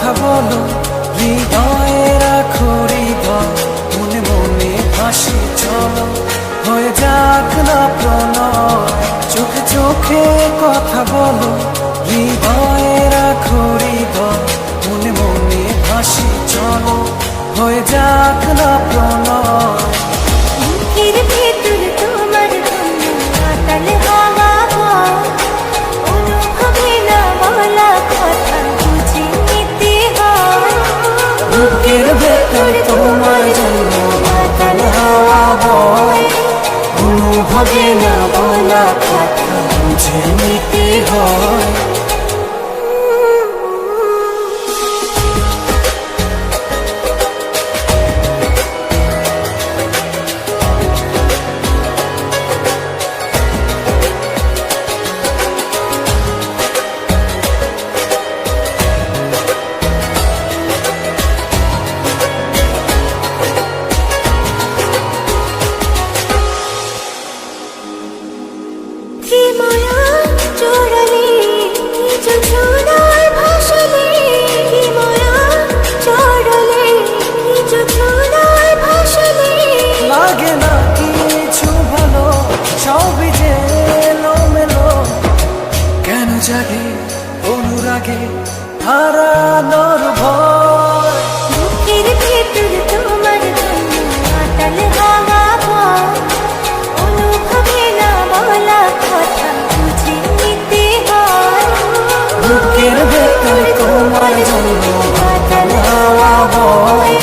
কথা বলো, হৃদয়ে রাখো হৃদয়, মনে মনে ভাসি চলো, হয়ে যাক না প্রণয়। চোখে চোখে কথা বলো, হৃদয়ে রাখো হৃদয়, মনে মনে ভাসি চলো, হয়ে যাক না প্রণয়। বুকের ভেতর তোমার জন্য মাতাল হাওয়া বয়, অনুভবে না বলা কথা বুঝে নিতে হয়। বুকের ভেতর তোমার জন্য মাতাল হাওয়া বয়, অনুভবে না বলা কথা বুঝে নিতে হয়। কি মায়া চোরালে কিছু ছোনার ভাসালে, কি মায়া চোরালে কিছু ছোনার ভাসালে। লাগে না কিছু ভালো, সবই যে এলোমেলো, কেন জাগে অনুরাগে হারানোর ভয়। বুকের ভেতর তোমার জন্য মাতাল হাওয়া বয়, অনুভবে না বলা কথা বুঝে নিতে হয়। বুকের ভেতর তোমার জন্য মাতাল হাওয়া বয়,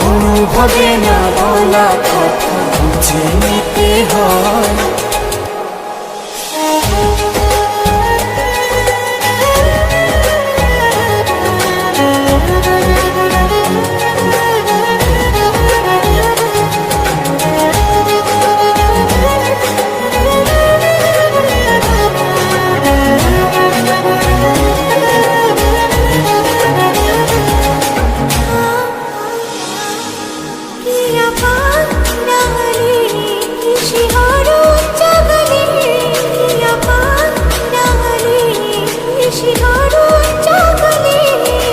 অনুভবে না বলা কথা বুঝে নিতে হয়।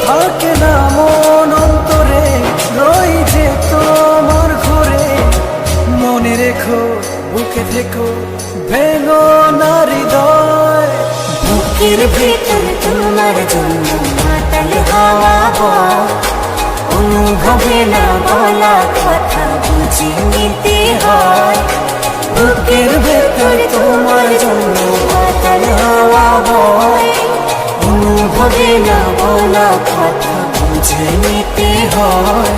থাকে না মন অন্তরে, রই যে তোমার ঘরে, মনে রেখো বুকে থেকো, ভেঙো না হৃদয়। বুকের ভেতর তোমার জন্য মাতাল হাওয়া বয়, অনুভবে না বলা কথা বুঝে নিতে হয়। বুকের ভেতর তোমার জন্য মাতাল হাওয়া বয়, অনুভবে না বলা কথা বুঝে নিতে হয়।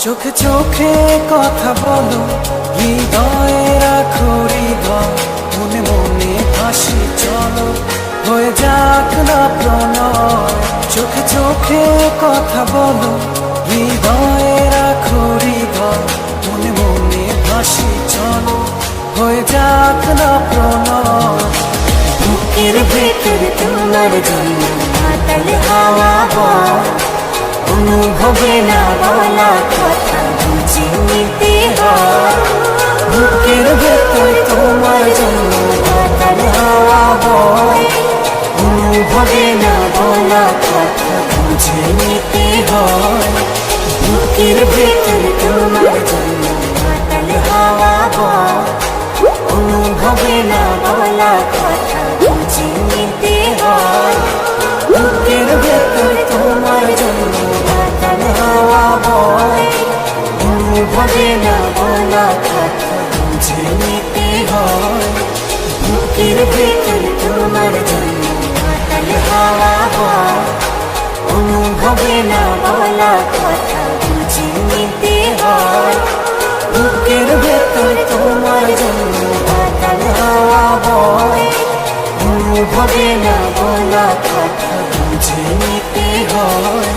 চোখে চোখে কথা বলো, হৃদয়ে রাখো হৃদয়, মনে মনে ভাসি চলো, হয়ে যাক না প্রণয়। চোখে চোখে কথা বলো, হৃদয়ে রাখো হৃদয়, মনে মনে ভাসি চলো, হয়ে যাক না প্রণয়। বুকের ভেতর তোমার জন্য মাতাল হাওয়া বয়, অনুভবে না বলা কথা বুঝে নিতে হয়। বুকের ভেতর তোমার জন্য মাতাল হাওয়া বয়, অনুভবে না বলা কথা বুঝে নিতে হয়। বুকের ভেতর তোমার জন্য মাতাল হাওয়া বয়, অনুভবে না বলা কথা বুঝে নিতে হয়। বুকের ভেতর তোমার জন্য মাতাল হাওয়া বয়, অনুভবে না বলা কথা বুঝে নিতে হয়। বুকের ভেতর তোমার জন্য মাতাল হাওয়া বয়, অনুভবে না বলা কথা বুঝে নিতে হয়। বুকের ভেতর তোমার জন্য মাতাল হাওয়া বয়, অনুভবে না বলা কথা বুঝে নিতে হয়।